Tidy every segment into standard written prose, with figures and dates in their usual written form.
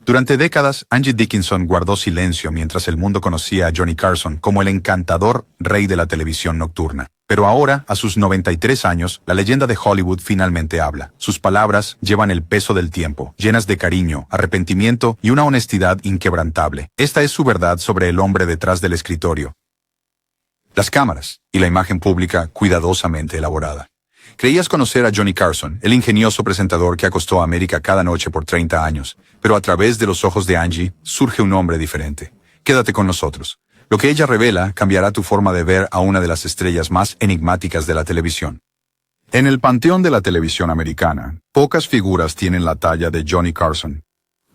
Durante décadas, Angie Dickinson guardó silencio mientras el mundo conocía a Johnny Carson como el encantador rey de la televisión nocturna. Pero ahora, a sus 93 años, la leyenda de Hollywood finalmente habla. Sus palabras llevan el peso del tiempo, llenas de cariño, arrepentimiento y una honestidad inquebrantable. Esta es su verdad sobre el hombre detrás del escritorio. Las cámaras y la imagen pública cuidadosamente elaborada. Creías conocer a Johnny Carson, el ingenioso presentador que acostó a América cada noche por 30 años, pero a través de los ojos de Angie surge un hombre diferente. Quédate con nosotros. Lo que ella revela cambiará tu forma de ver a una de las estrellas más enigmáticas de la televisión. En el panteón de la televisión americana, pocas figuras tienen la talla de Johnny Carson.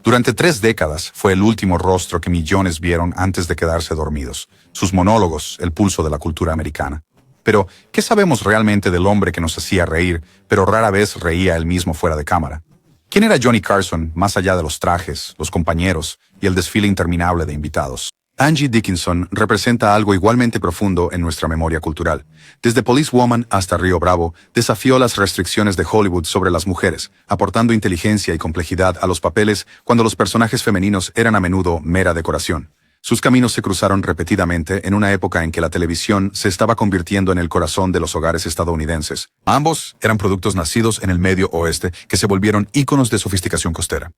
Durante 3 décadas fue el último rostro que millones vieron antes de quedarse dormidos. Sus monólogos, el pulso de la cultura americana. Pero, ¿qué sabemos realmente del hombre que nos hacía reír, pero rara vez reía él mismo fuera de cámara? ¿Quién era Johnny Carson, más allá de los trajes, los compañeros y el desfile interminable de invitados? Angie Dickinson representa algo igualmente profundo en nuestra memoria cultural. Desde Police Woman hasta Río Bravo, desafió las restricciones de Hollywood sobre las mujeres, aportando inteligencia y complejidad a los papeles cuando los personajes femeninos eran a menudo mera decoración. Sus caminos se cruzaron repetidamente en una época en que la televisión se estaba convirtiendo en el corazón de los hogares estadounidenses. Ambos eran productos nacidos en el Medio Oeste que se volvieron íconos de sofisticación costera.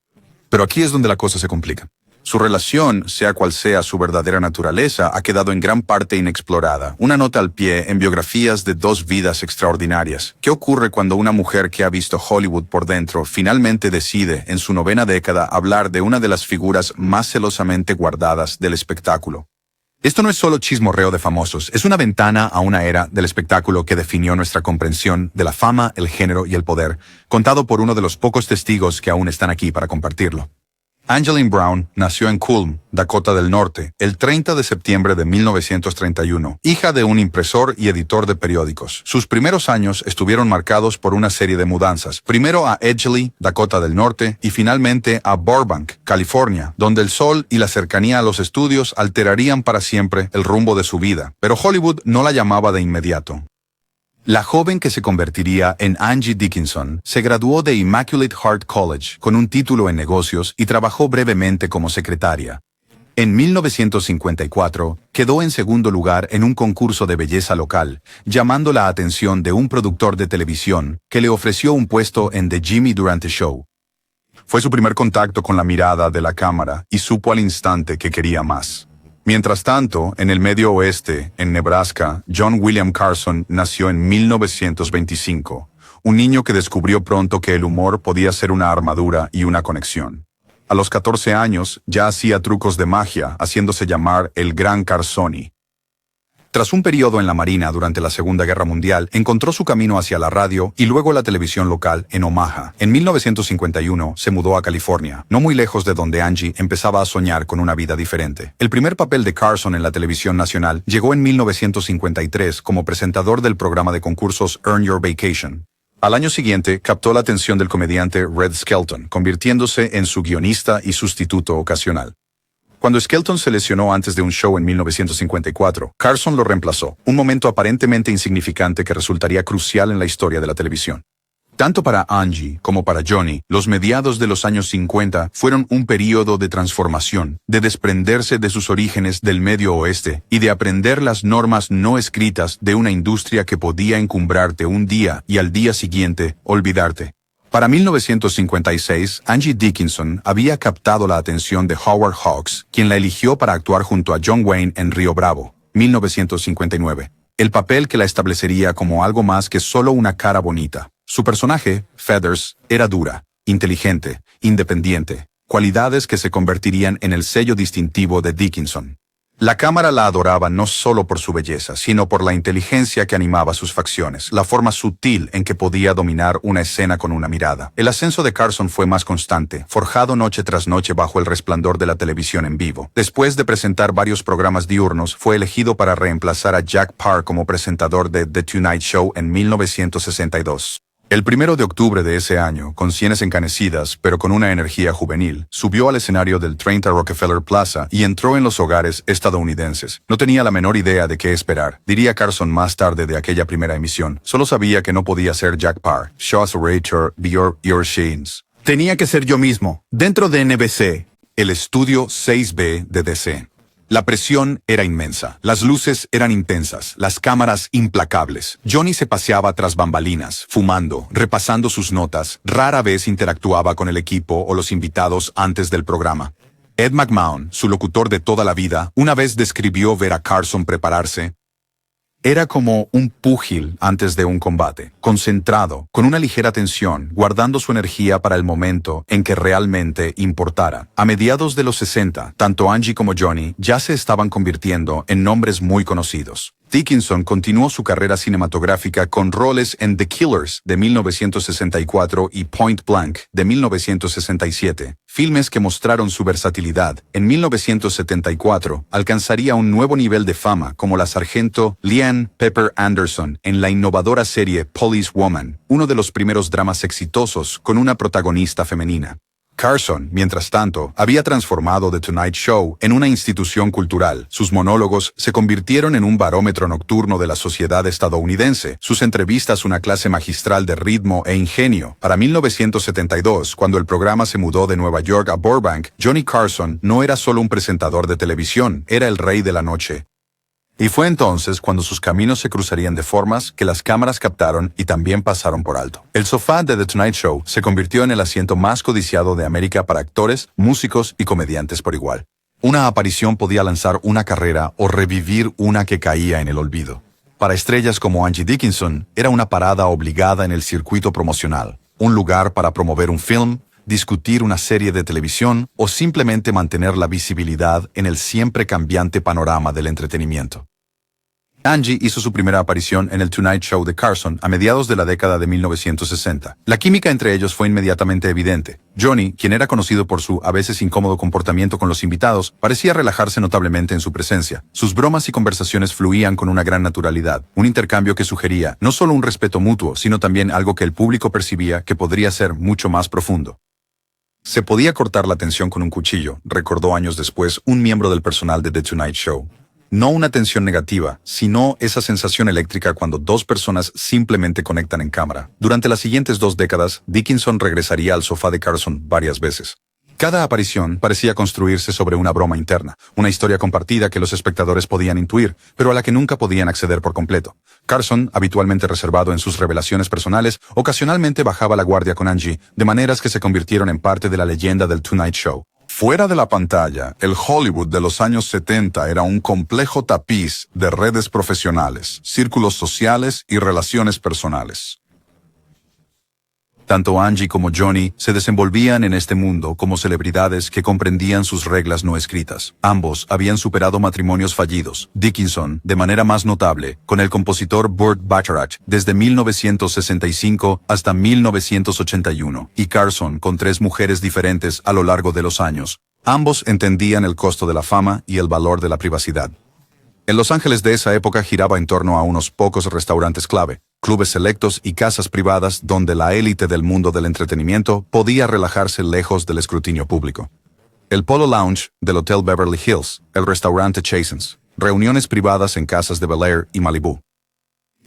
Pero aquí es donde la cosa se complica. Su relación, sea cual sea su verdadera naturaleza, ha quedado en gran parte inexplorada. Una nota al pie en biografías de 2 vidas extraordinarias. ¿Qué ocurre cuando una mujer que ha visto Hollywood por dentro finalmente decide, en su 9ª década, hablar de una de las figuras más celosamente guardadas del espectáculo? Esto no es solo chismorreo de famosos, es una ventana a una era del espectáculo que definió nuestra comprensión de la fama, el género y el poder, contado por uno de los pocos testigos que aún están aquí para compartirlo. Angeline Brown nació en Culm, Dakota del Norte, el 30 de septiembre de 1931, hija de un impresor y editor de periódicos. Sus primeros años estuvieron marcados por una serie de mudanzas, primero a Edgeley, Dakota del Norte, y finalmente a Burbank, California, donde el sol y la cercanía a los estudios alterarían para siempre el rumbo de su vida. Pero Hollywood no la llamaba de inmediato. La joven que se convertiría en Angie Dickinson se graduó de Immaculate Heart College con un título en negocios y trabajó brevemente como secretaria. En 1954, quedó en segundo lugar en un concurso de belleza local, llamando la atención de un productor de televisión que le ofreció un puesto en The Jimmy Durante Show. Fue su primer contacto con la mirada de la cámara y supo al instante que quería más. Mientras tanto, en el Medio Oeste, en Nebraska, John William Carson nació en 1925, un niño que descubrió pronto que el humor podía ser una armadura y una conexión. A los 14 años, ya hacía trucos de magia, haciéndose llamar el Gran Carsoni. Tras un periodo en la Marina durante la Segunda Guerra Mundial, encontró su camino hacia la radio y luego la televisión local en Omaha. En 1951 se mudó a California, no muy lejos de donde Angie empezaba a soñar con una vida diferente. El primer papel de Carson en la televisión nacional llegó en 1953 como presentador del programa de concursos Earn Your Vacation. Al año siguiente, captó la atención del comediante Red Skelton, convirtiéndose en su guionista y sustituto ocasional. Cuando Skelton se lesionó antes de un show en 1954, Carson lo reemplazó, un momento aparentemente insignificante que resultaría crucial en la historia de la televisión. Tanto para Angie como para Johnny, los mediados de los años 50 fueron un período de transformación, de desprenderse de sus orígenes del Medio Oeste y de aprender las normas no escritas de una industria que podía encumbrarte un día y al día siguiente olvidarte. Para 1956, Angie Dickinson había captado la atención de Howard Hawks, quien la eligió para actuar junto a John Wayne en Río Bravo, 1959. El papel que la establecería como algo más que solo una cara bonita. Su personaje, Feathers, era dura, inteligente, independiente, cualidades que se convertirían en el sello distintivo de Dickinson. La cámara la adoraba no solo por su belleza, sino por la inteligencia que animaba sus facciones, la forma sutil en que podía dominar una escena con una mirada. El ascenso de Carson fue más constante, forjado noche tras noche bajo el resplandor de la televisión en vivo. Después de presentar varios programas diurnos, fue elegido para reemplazar a Jack Paar como presentador de The Tonight Show en 1962. El 1 de octubre de ese año, con sienes encanecidas, pero con una energía juvenil, subió al escenario del 30 Rockefeller Plaza y entró en los hogares estadounidenses. No tenía la menor idea de qué esperar, diría Carson más tarde de aquella primera emisión. Solo sabía que no podía ser Jack Paar. Shaw's orator, your Sheens. Tenía que ser yo mismo, dentro de NBC. El estudio 6B de DC. La presión era inmensa, las luces eran intensas, las cámaras implacables. Johnny se paseaba tras bambalinas, fumando, repasando sus notas, rara vez interactuaba con el equipo o los invitados antes del programa. Ed McMahon, su locutor de toda la vida, una vez describió ver a Carson prepararse. Era como un púgil antes de un combate, concentrado, con una ligera tensión, guardando su energía para el momento en que realmente importara. A mediados de los 60, tanto Angie como Johnny ya se estaban convirtiendo en nombres muy conocidos. Dickinson continuó su carrera cinematográfica con roles en The Killers de 1964 y Point Blank de 1967, filmes que mostraron su versatilidad. En 1974 alcanzaría un nuevo nivel de fama como la sargento Leanne Pepper Anderson en la innovadora serie Police Woman, uno de los primeros dramas exitosos con una protagonista femenina. Carson, mientras tanto, había transformado The Tonight Show en una institución cultural. Sus monólogos se convirtieron en un barómetro nocturno de la sociedad estadounidense, sus entrevistas una clase magistral de ritmo e ingenio. Para 1972, cuando el programa se mudó de Nueva York a Burbank, Johnny Carson no era solo un presentador de televisión, era el rey de la noche. Y fue entonces cuando sus caminos se cruzarían de formas que las cámaras captaron y también pasaron por alto. El sofá de The Tonight Show se convirtió en el asiento más codiciado de América para actores, músicos y comediantes por igual. Una aparición podía lanzar una carrera o revivir una que caía en el olvido. Para estrellas como Angie Dickinson, era una parada obligada en el circuito promocional, un lugar para promover un film, discutir una serie de televisión o simplemente mantener la visibilidad en el siempre cambiante panorama del entretenimiento. Angie hizo su primera aparición en el Tonight Show de Carson a mediados de la década de 1960. La química entre ellos fue inmediatamente evidente. Johnny, quien era conocido por su a veces incómodo comportamiento con los invitados, parecía relajarse notablemente en su presencia. Sus bromas y conversaciones fluían con una gran naturalidad, un intercambio que sugería no solo un respeto mutuo, sino también algo que el público percibía que podría ser mucho más profundo. Se podía cortar la tensión con un cuchillo, recordó años después un miembro del personal de The Tonight Show. No una tensión negativa, sino esa sensación eléctrica cuando dos personas simplemente conectan en cámara. Durante las siguientes 2 décadas, Dickinson regresaría al sofá de Carson varias veces. Cada aparición parecía construirse sobre una broma interna, una historia compartida que los espectadores podían intuir, pero a la que nunca podían acceder por completo. Carson, habitualmente reservado en sus revelaciones personales, ocasionalmente bajaba la guardia con Angie, de maneras que se convirtieron en parte de la leyenda del Tonight Show. Fuera de la pantalla, el Hollywood de los años 70 era un complejo tapiz de redes profesionales, círculos sociales y relaciones personales. Tanto Angie como Johnny se desenvolvían en este mundo como celebridades que comprendían sus reglas no escritas. Ambos habían superado matrimonios fallidos. Dickinson, de manera más notable, con el compositor Burt Bacharach desde 1965 hasta 1981, y Carson con 3 mujeres diferentes a lo largo de los años. Ambos entendían el costo de la fama y el valor de la privacidad. En Los Ángeles de esa época giraba en torno a unos pocos restaurantes clave, clubes selectos y casas privadas donde la élite del mundo del entretenimiento podía relajarse lejos del escrutinio público. El Polo Lounge del Hotel Beverly Hills, el restaurante Chasen's, reuniones privadas en casas de Bel Air y Malibu.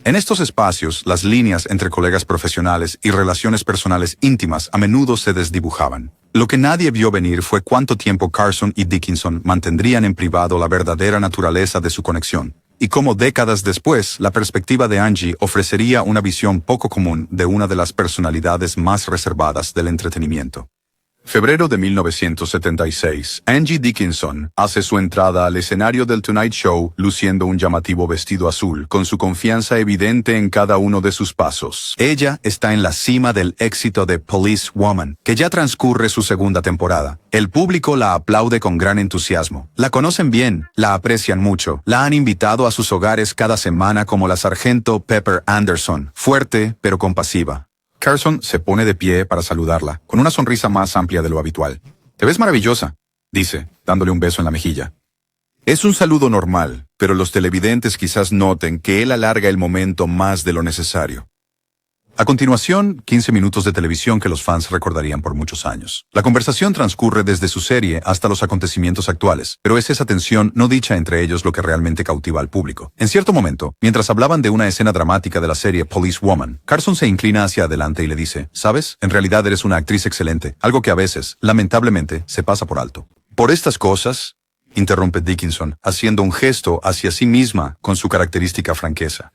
En estos espacios, las líneas entre colegas profesionales y relaciones personales íntimas a menudo se desdibujaban. Lo que nadie vio venir fue cuánto tiempo Carson y Dickinson mantendrían en privado la verdadera naturaleza de su conexión, y cómo décadas después la perspectiva de Angie ofrecería una visión poco común de una de las personalidades más reservadas del entretenimiento. Febrero de 1976, Angie Dickinson hace su entrada al escenario del Tonight Show luciendo un llamativo vestido azul, con su confianza evidente en cada uno de sus pasos. Ella está en la cima del éxito de Police Woman, que ya transcurre su 2ª temporada. El público la aplaude con gran entusiasmo. La conocen bien, la aprecian mucho, la han invitado a sus hogares cada semana como la sargento Pepper Anderson, fuerte pero compasiva. Carson se pone de pie para saludarla, con una sonrisa más amplia de lo habitual. «Te ves maravillosa», dice, dándole un beso en la mejilla. Es un saludo normal, pero los televidentes quizás noten que él alarga el momento más de lo necesario. A continuación, 15 minutos de televisión que los fans recordarían por muchos años. La conversación transcurre desde su serie hasta los acontecimientos actuales, pero es esa tensión no dicha entre ellos lo que realmente cautiva al público. En cierto momento, mientras hablaban de una escena dramática de la serie Police Woman, Carson se inclina hacia adelante y le dice, «¿Sabes? En realidad eres una actriz excelente, algo que a veces, lamentablemente, se pasa por alto». Por estas cosas, interrumpe Dickinson, haciendo un gesto hacia sí misma con su característica franqueza.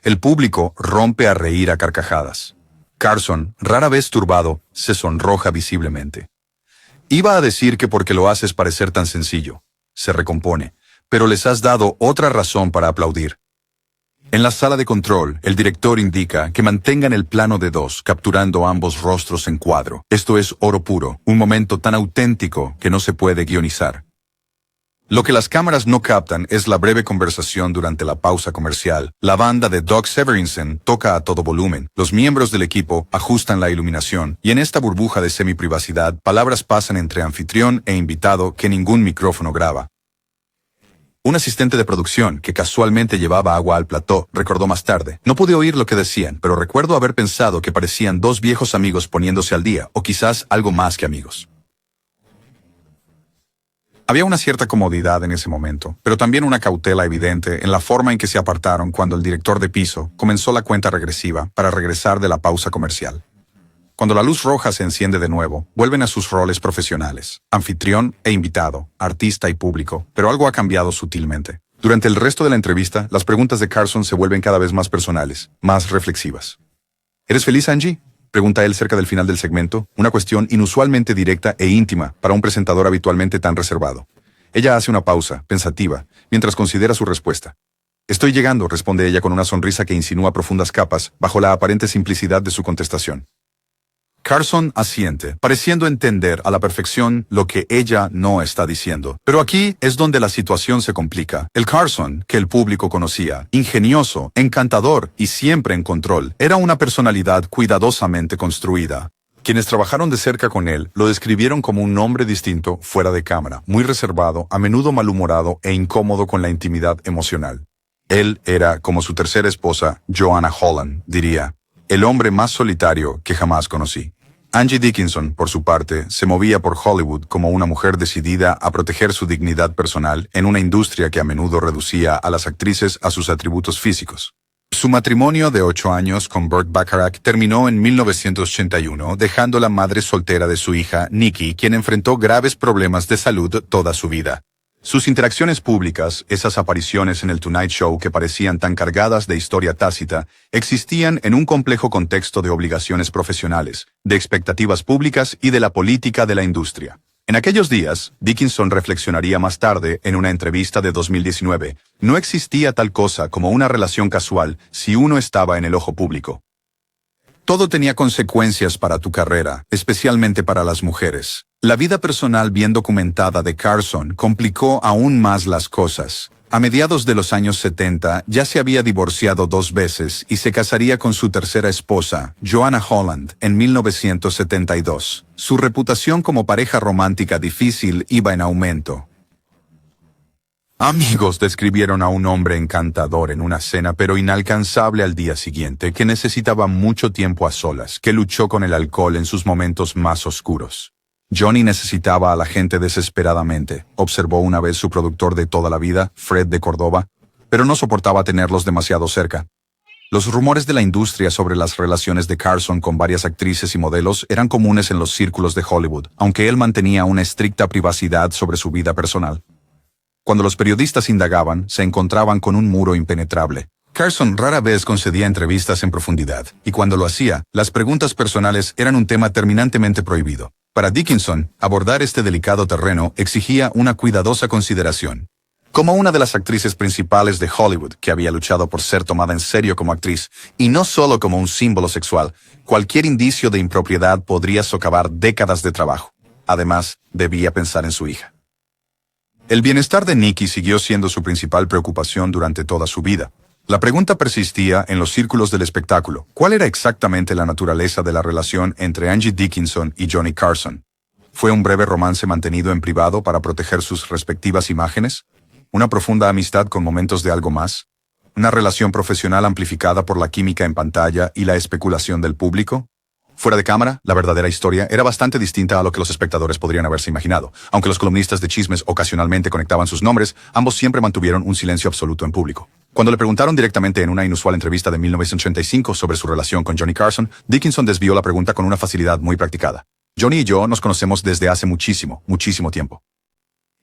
El público rompe a reír a carcajadas. Carson, rara vez turbado, se sonroja visiblemente. Iba a decir que porque lo haces parecer tan sencillo. Se recompone, pero les has dado otra razón para aplaudir. En la sala de control, el director indica que mantengan el plano de dos, capturando ambos rostros en cuadro. Esto es oro puro, un momento tan auténtico que no se puede guionizar. Lo que las cámaras no captan es la breve conversación durante la pausa comercial. La banda de Doug Severinsen toca a todo volumen, los miembros del equipo ajustan la iluminación, y en esta burbuja de semiprivacidad, palabras pasan entre anfitrión e invitado que ningún micrófono graba. Un asistente de producción, que casualmente llevaba agua al plató, recordó más tarde. No pude oír lo que decían, pero recuerdo haber pensado que parecían dos viejos amigos poniéndose al día, o quizás algo más que amigos. Había una cierta comodidad en ese momento, pero también una cautela evidente en la forma en que se apartaron cuando el director de piso comenzó la cuenta regresiva para regresar de la pausa comercial. Cuando la luz roja se enciende de nuevo, vuelven a sus roles profesionales, anfitrión e invitado, artista y público, pero algo ha cambiado sutilmente. Durante el resto de la entrevista, las preguntas de Carson se vuelven cada vez más personales, más reflexivas. ¿Eres feliz, Angie?, pregunta él cerca del final del segmento, una cuestión inusualmente directa e íntima para un presentador habitualmente tan reservado. Ella hace una pausa, pensativa, mientras considera su respuesta. Estoy llegando, responde ella con una sonrisa que insinúa profundas capas, bajo la aparente simplicidad de su contestación. Carson asiente, pareciendo entender a la perfección lo que ella no está diciendo. Pero aquí es donde la situación se complica. El Carson, que el público conocía, ingenioso, encantador y siempre en control, era una personalidad cuidadosamente construida. Quienes trabajaron de cerca con él lo describieron como un hombre distinto fuera de cámara, muy reservado, a menudo malhumorado e incómodo con la intimidad emocional. Él era, como su tercera esposa, Joanna Holland, diría, el hombre más solitario que jamás conocí. Angie Dickinson, por su parte, se movía por Hollywood como una mujer decidida a proteger su dignidad personal en una industria que a menudo reducía a las actrices a sus atributos físicos. Su matrimonio de 8 años con Burt Bacharach terminó en 1981, dejando la madre soltera de su hija, Nikki, quien enfrentó graves problemas de salud toda su vida. Sus interacciones públicas, esas apariciones en el Tonight Show que parecían tan cargadas de historia tácita, existían en un complejo contexto de obligaciones profesionales, de expectativas públicas y de la política de la industria. En aquellos días, Dickinson reflexionaría más tarde en una entrevista de 2019, no existía tal cosa como una relación casual si uno estaba en el ojo público. Todo tenía consecuencias para tu carrera, especialmente para las mujeres. La vida personal bien documentada de Carson complicó aún más las cosas. A mediados de los años 70 ya se había divorciado 2 veces y se casaría con su tercera esposa, Joanna Holland, en 1972. Su reputación como pareja romántica difícil iba en aumento. Amigos describieron a un hombre encantador en una cena pero inalcanzable al día siguiente, que necesitaba mucho tiempo a solas, que luchó con el alcohol en sus momentos más oscuros. Johnny necesitaba a la gente desesperadamente, observó una vez su productor de toda la vida, Fred de Córdoba, pero no soportaba tenerlos demasiado cerca. Los rumores de la industria sobre las relaciones de Carson con varias actrices y modelos eran comunes en los círculos de Hollywood, aunque él mantenía una estricta privacidad sobre su vida personal. Cuando los periodistas indagaban, se encontraban con un muro impenetrable. Carson rara vez concedía entrevistas en profundidad, y cuando lo hacía, las preguntas personales eran un tema terminantemente prohibido. Para Dickinson, abordar este delicado terreno exigía una cuidadosa consideración. Como una de las actrices principales de Hollywood, que había luchado por ser tomada en serio como actriz, y no solo como un símbolo sexual, cualquier indicio de impropiedad podría socavar décadas de trabajo. Además, debía pensar en su hija. El bienestar de Nikki siguió siendo su principal preocupación durante toda su vida. La pregunta persistía en los círculos del espectáculo. ¿Cuál era exactamente la naturaleza de la relación entre Angie Dickinson y Johnny Carson? ¿Fue un breve romance mantenido en privado para proteger sus respectivas imágenes? ¿Una profunda amistad con momentos de algo más? ¿Una relación profesional amplificada por la química en pantalla y la especulación del público? Fuera de cámara, la verdadera historia era bastante distinta a lo que los espectadores podrían haberse imaginado. Aunque los columnistas de chismes ocasionalmente conectaban sus nombres, ambos siempre mantuvieron un silencio absoluto en público. Cuando le preguntaron directamente en una inusual entrevista de 1985 sobre su relación con Johnny Carson, Dickinson desvió la pregunta con una facilidad muy practicada. Johnny y yo nos conocemos desde hace muchísimo tiempo.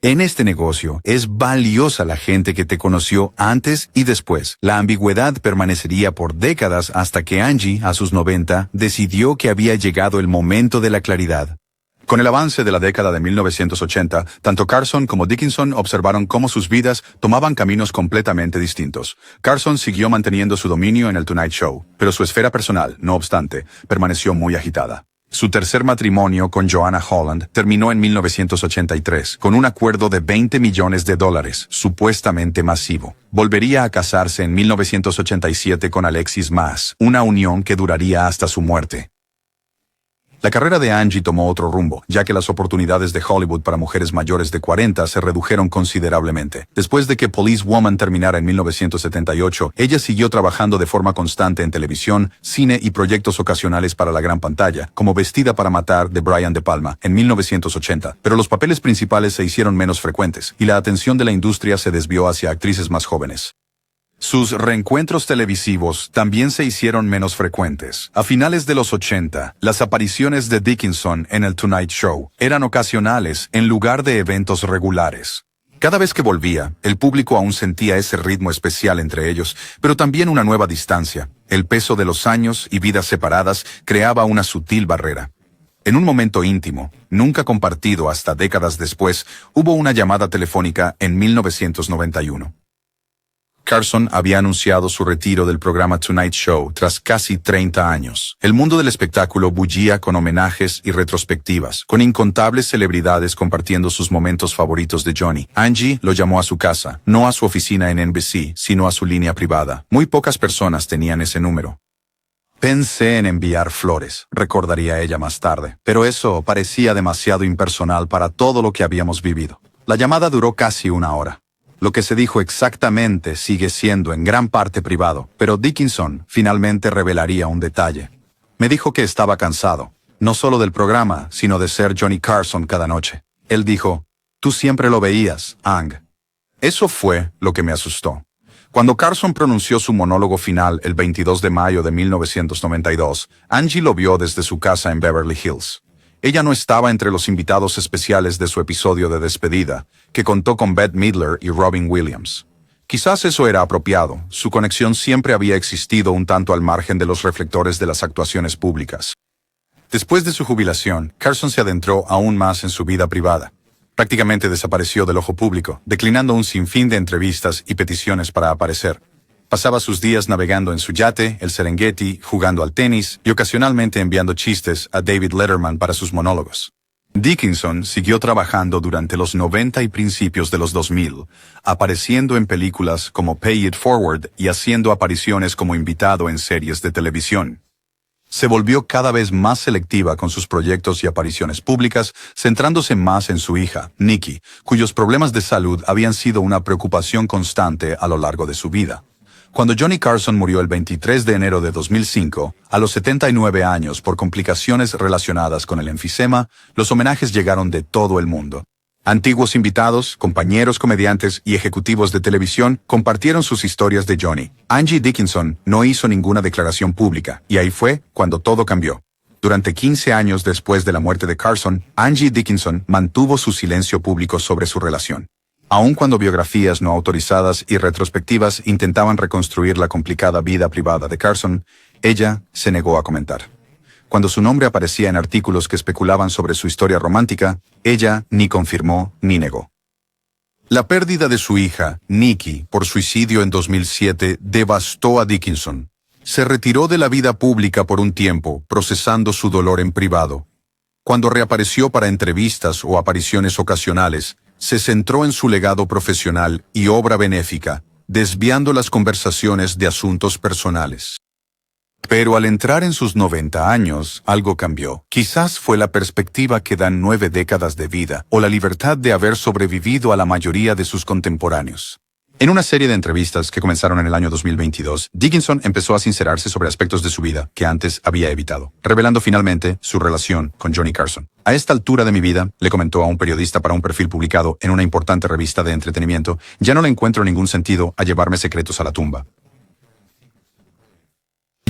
En este negocio es valiosa la gente que te conoció antes y después. La ambigüedad permanecería por décadas hasta que Angie, a sus 90, decidió que había llegado el momento de la claridad. Con el avance de la década de 1980, tanto Carson como Dickinson observaron cómo sus vidas tomaban caminos completamente distintos. Carson siguió manteniendo su dominio en el Tonight Show, pero su esfera personal, no obstante, permaneció muy agitada. Su tercer matrimonio con Joanna Holland terminó en 1983, con un acuerdo de $20 millones, supuestamente masivo. Volvería a casarse en 1987 con Alexis Maas, una unión que duraría hasta su muerte. La carrera de Angie tomó otro rumbo, ya que las oportunidades de Hollywood para mujeres mayores de 40 se redujeron considerablemente. Después de que Police Woman terminara en 1978, ella siguió trabajando de forma constante en televisión, cine y proyectos ocasionales para la gran pantalla, como Vestida para matar de Brian De Palma en 1980, pero los papeles principales se hicieron menos frecuentes, y la atención de la industria se desvió hacia actrices más jóvenes. Sus reencuentros televisivos también se hicieron menos frecuentes. A finales de los 80, las apariciones de Dickinson en el Tonight Show eran ocasionales en lugar de eventos regulares. Cada vez que volvía, el público aún sentía ese ritmo especial entre ellos, pero también una nueva distancia. El peso de los años y vidas separadas creaba una sutil barrera. En un momento íntimo, nunca compartido hasta décadas después, hubo una llamada telefónica en 1991. Carson había anunciado su retiro del programa Tonight Show tras casi 30 años. El mundo del espectáculo bullía con homenajes y retrospectivas, con incontables celebridades compartiendo sus momentos favoritos de Johnny. Angie lo llamó a su casa, no a su oficina en NBC, sino a su línea privada. Muy pocas personas tenían ese número. Pensé en enviar flores, recordaría ella más tarde, pero eso parecía demasiado impersonal para todo lo que habíamos vivido. La llamada duró casi una hora. Lo que se dijo exactamente sigue siendo en gran parte privado, pero Dickinson finalmente revelaría un detalle. Me dijo que estaba cansado, no solo del programa, sino de ser Johnny Carson cada noche. Él dijo, «Tú siempre lo veías, Ang». Eso fue lo que me asustó. Cuando Carson pronunció su monólogo final el 22 de mayo de 1992, Angie lo vio desde su casa en Beverly Hills. Ella no estaba entre los invitados especiales de su episodio de despedida, que contó con Bette Midler y Robin Williams. Quizás eso era apropiado, su conexión siempre había existido un tanto al margen de los reflectores de las actuaciones públicas. Después de su jubilación, Carson se adentró aún más en su vida privada. Prácticamente desapareció del ojo público, declinando un sinfín de entrevistas y peticiones para aparecer. Pasaba sus días navegando en su yate, el Serengeti, jugando al tenis y ocasionalmente enviando chistes a David Letterman para sus monólogos. Dickinson siguió trabajando durante los 90 y principios de los 2000, apareciendo en películas como Pay It Forward y haciendo apariciones como invitado en series de televisión. Se volvió cada vez más selectiva con sus proyectos y apariciones públicas, centrándose más en su hija, Nikki, cuyos problemas de salud habían sido una preocupación constante a lo largo de su vida. Cuando Johnny Carson murió el 23 de enero de 2005, a los 79 años por complicaciones relacionadas con el enfisema, los homenajes llegaron de todo el mundo. Antiguos invitados, compañeros comediantes y ejecutivos de televisión compartieron sus historias de Johnny. Angie Dickinson no hizo ninguna declaración pública, y ahí fue cuando todo cambió. Durante 15 años después de la muerte de Carson, Angie Dickinson mantuvo su silencio público sobre su relación. Aun cuando biografías no autorizadas y retrospectivas intentaban reconstruir la complicada vida privada de Carson, ella se negó a comentar. Cuando su nombre aparecía en artículos que especulaban sobre su historia romántica, ella ni confirmó ni negó. La pérdida de su hija, Nikki, por suicidio en 2007, devastó a Dickinson. Se retiró de la vida pública por un tiempo, procesando su dolor en privado. Cuando reapareció para entrevistas o apariciones ocasionales, se centró en su legado profesional y obra benéfica, desviando las conversaciones de asuntos personales. Pero al entrar en sus 90 años, algo cambió. Quizás fue la perspectiva que dan 9 décadas de vida, o la libertad de haber sobrevivido a la mayoría de sus contemporáneos. En una serie de entrevistas que comenzaron en el año 2022, Dickinson empezó a sincerarse sobre aspectos de su vida que antes había evitado, revelando finalmente su relación con Johnny Carson. A esta altura de mi vida, le comentó a un periodista para un perfil publicado en una importante revista de entretenimiento, ya no le encuentro ningún sentido a llevarme secretos a la tumba.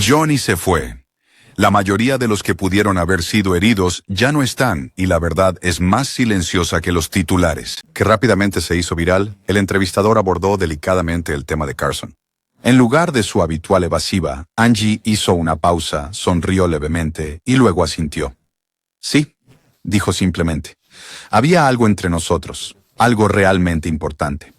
Johnny se fue. La mayoría de los que pudieron haber sido heridos ya no están, y la verdad es más silenciosa que los titulares. Que rápidamente se hizo viral, el entrevistador abordó delicadamente el tema de Carson. En lugar de su habitual evasiva, Angie hizo una pausa, sonrió levemente y luego asintió. Sí, dijo simplemente. Había algo entre nosotros, algo realmente importante.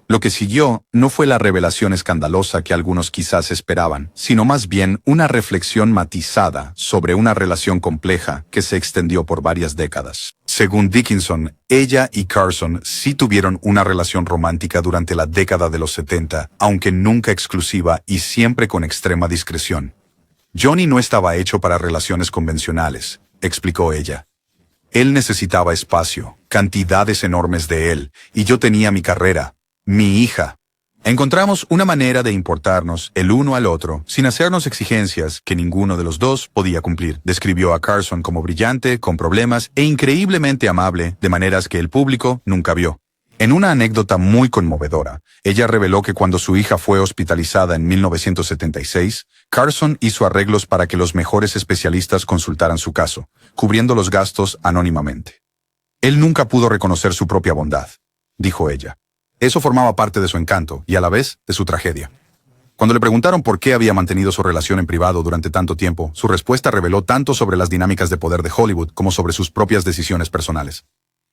Lo que siguió no fue la revelación escandalosa que algunos quizás esperaban, sino más bien una reflexión matizada sobre una relación compleja que se extendió por varias décadas. Según Dickinson, ella y Carson sí tuvieron una relación romántica durante la década de los 70, aunque nunca exclusiva y siempre con extrema discreción. Johnny no estaba hecho para relaciones convencionales, explicó ella. Él necesitaba espacio, cantidades enormes de él, y yo tenía mi carrera. Mi hija. Encontramos una manera de importarnos el uno al otro sin hacernos exigencias que ninguno de los dos podía cumplir. Describió a Carson como brillante, con problemas e increíblemente amable, de maneras que el público nunca vio. En una anécdota muy conmovedora, ella reveló que cuando su hija fue hospitalizada en 1976, Carson hizo arreglos para que los mejores especialistas consultaran su caso, cubriendo los gastos anónimamente. Él nunca pudo reconocer su propia bondad, dijo ella. Eso formaba parte de su encanto y a la vez de su tragedia. Cuando le preguntaron por qué había mantenido su relación en privado durante tanto tiempo, su respuesta reveló tanto sobre las dinámicas de poder de Hollywood como sobre sus propias decisiones personales.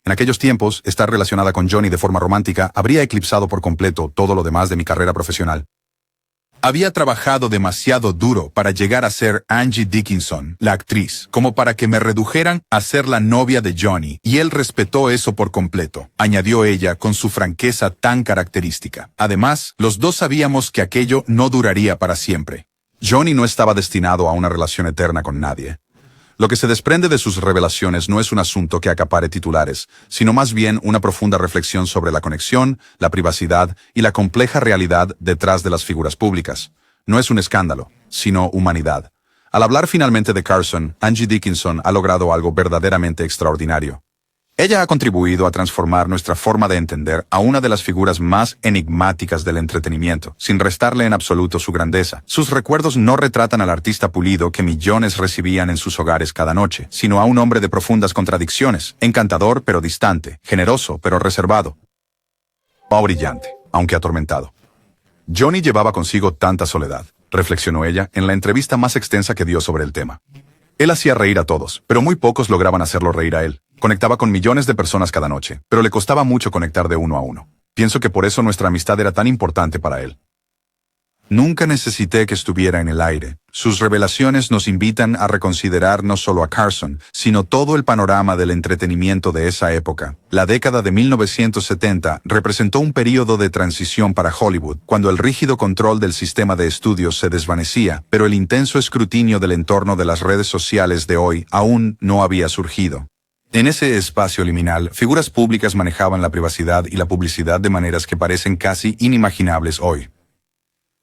En aquellos tiempos, estar relacionada con Johnny de forma romántica habría eclipsado por completo todo lo demás de mi carrera profesional. Había trabajado demasiado duro para llegar a ser Angie Dickinson, la actriz, como para que me redujeran a ser la novia de Johnny, y él respetó eso por completo, añadió ella con su franqueza tan característica. Además, los dos sabíamos que aquello no duraría para siempre. Johnny no estaba destinado a una relación eterna con nadie. Lo que se desprende de sus revelaciones no es un asunto que acapare titulares, sino más bien una profunda reflexión sobre la conexión, la privacidad y la compleja realidad detrás de las figuras públicas. No es un escándalo, sino humanidad. Al hablar finalmente de Carson, Angie Dickinson ha logrado algo verdaderamente extraordinario. Ella ha contribuido a transformar nuestra forma de entender a una de las figuras más enigmáticas del entretenimiento, sin restarle en absoluto su grandeza. Sus recuerdos no retratan al artista pulido que millones recibían en sus hogares cada noche, sino a un hombre de profundas contradicciones, encantador pero distante, generoso pero reservado, o brillante, aunque atormentado. Johnny llevaba consigo tanta soledad, reflexionó ella en la entrevista más extensa que dio sobre el tema. Él hacía reír a todos, pero muy pocos lograban hacerlo reír a él. Conectaba con millones de personas cada noche, pero le costaba mucho conectar de uno a uno. Pienso que por eso nuestra amistad era tan importante para él. Nunca necesité que estuviera en el aire. Sus revelaciones nos invitan a reconsiderar no solo a Carson, sino todo el panorama del entretenimiento de esa época. La década de 1970 representó un período de transición para Hollywood, cuando el rígido control del sistema de estudios se desvanecía, pero el intenso escrutinio del entorno de las redes sociales de hoy aún no había surgido. En ese espacio liminal, figuras públicas manejaban la privacidad y la publicidad de maneras que parecen casi inimaginables hoy.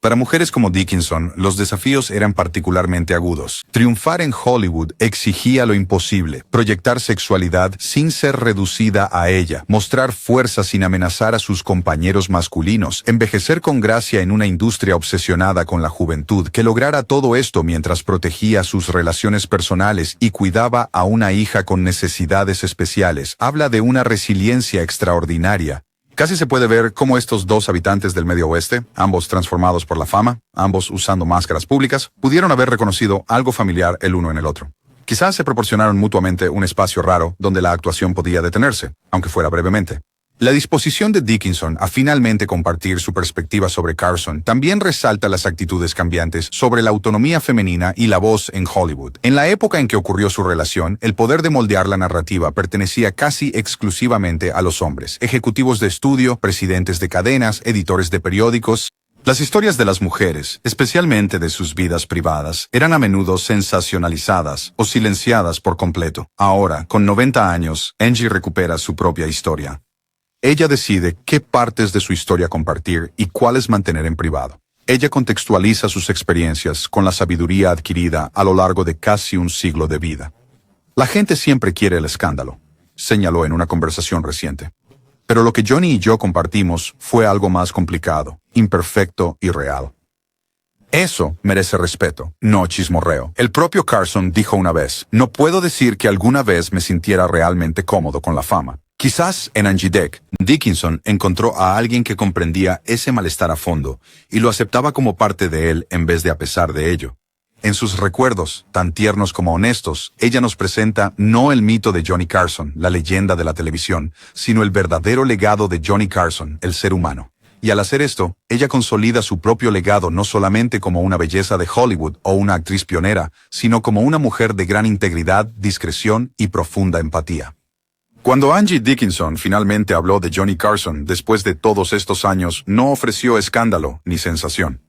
Para mujeres como Dickinson, los desafíos eran particularmente agudos. Triunfar en Hollywood exigía lo imposible, proyectar sexualidad sin ser reducida a ella, mostrar fuerza sin amenazar a sus compañeros masculinos, envejecer con gracia en una industria obsesionada con la juventud que lograra todo esto mientras protegía sus relaciones personales y cuidaba a una hija con necesidades especiales. Habla de una resiliencia extraordinaria. Casi se puede ver cómo estos dos habitantes del Medio Oeste, ambos transformados por la fama, ambos usando máscaras públicas, pudieron haber reconocido algo familiar el uno en el otro. Quizás se proporcionaron mutuamente un espacio raro donde la actuación podía detenerse, aunque fuera brevemente. La disposición de Dickinson a finalmente compartir su perspectiva sobre Carson también resalta las actitudes cambiantes sobre la autonomía femenina y la voz en Hollywood. En la época en que ocurrió su relación, el poder de moldear la narrativa pertenecía casi exclusivamente a los hombres, ejecutivos de estudio, presidentes de cadenas, editores de periódicos. Las historias de las mujeres, especialmente de sus vidas privadas, eran a menudo sensacionalizadas o silenciadas por completo. Ahora, con 90 años, Angie recupera su propia historia. Ella decide qué partes de su historia compartir y cuáles mantener en privado. Ella contextualiza sus experiencias con la sabiduría adquirida a lo largo de casi un siglo de vida. La gente siempre quiere el escándalo, señaló en una conversación reciente. Pero lo que Johnny y yo compartimos fue algo más complicado, imperfecto y real. Eso merece respeto, no chismorreo. El propio Carson dijo una vez, no puedo decir que alguna vez me sintiera realmente cómodo con la fama. Quizás en Angie Deck, Dickinson encontró a alguien que comprendía ese malestar a fondo y lo aceptaba como parte de él en vez de a pesar de ello. En sus recuerdos, tan tiernos como honestos, ella nos presenta no el mito de Johnny Carson, la leyenda de la televisión, sino el verdadero legado de Johnny Carson, el ser humano. Y al hacer esto, ella consolida su propio legado no solamente como una belleza de Hollywood o una actriz pionera, sino como una mujer de gran integridad, discreción y profunda empatía. Cuando Angie Dickinson finalmente habló de Johnny Carson después de todos estos años, no ofreció escándalo ni sensación.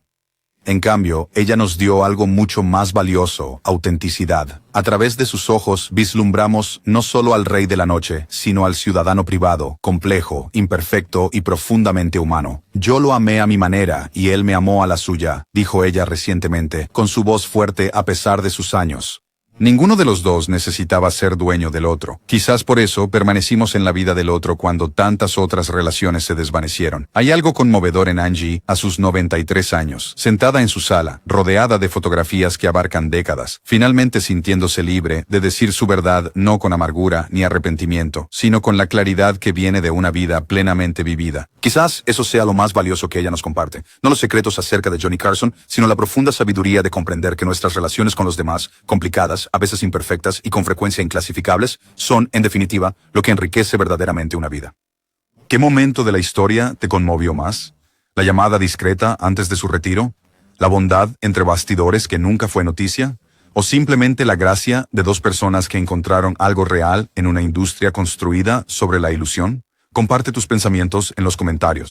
En cambio, ella nos dio algo mucho más valioso, autenticidad. A través de sus ojos vislumbramos no solo al rey de la noche, sino al ciudadano privado, complejo, imperfecto y profundamente humano. Yo lo amé a mi manera y él me amó a la suya, dijo ella recientemente, con su voz fuerte a pesar de sus años. Ninguno de los dos necesitaba ser dueño del otro. Quizás por eso permanecimos en la vida del otro cuando tantas otras relaciones se desvanecieron. Hay algo conmovedor en Angie, a sus 93 años, sentada en su sala, rodeada de fotografías que abarcan décadas, finalmente sintiéndose libre de decir su verdad no con amargura ni arrepentimiento, sino con la claridad que viene de una vida plenamente vivida. Quizás eso sea lo más valioso que ella nos comparte. No los secretos acerca de Johnny Carson, sino la profunda sabiduría de comprender que nuestras relaciones con los demás, complicadas, a veces imperfectas y con frecuencia inclasificables, son, en definitiva, lo que enriquece verdaderamente una vida. ¿Qué momento de la historia te conmovió más? ¿La llamada discreta antes de su retiro? ¿La bondad entre bastidores que nunca fue noticia? ¿O simplemente la gracia de dos personas que encontraron algo real en una industria construida sobre la ilusión? Comparte tus pensamientos en los comentarios.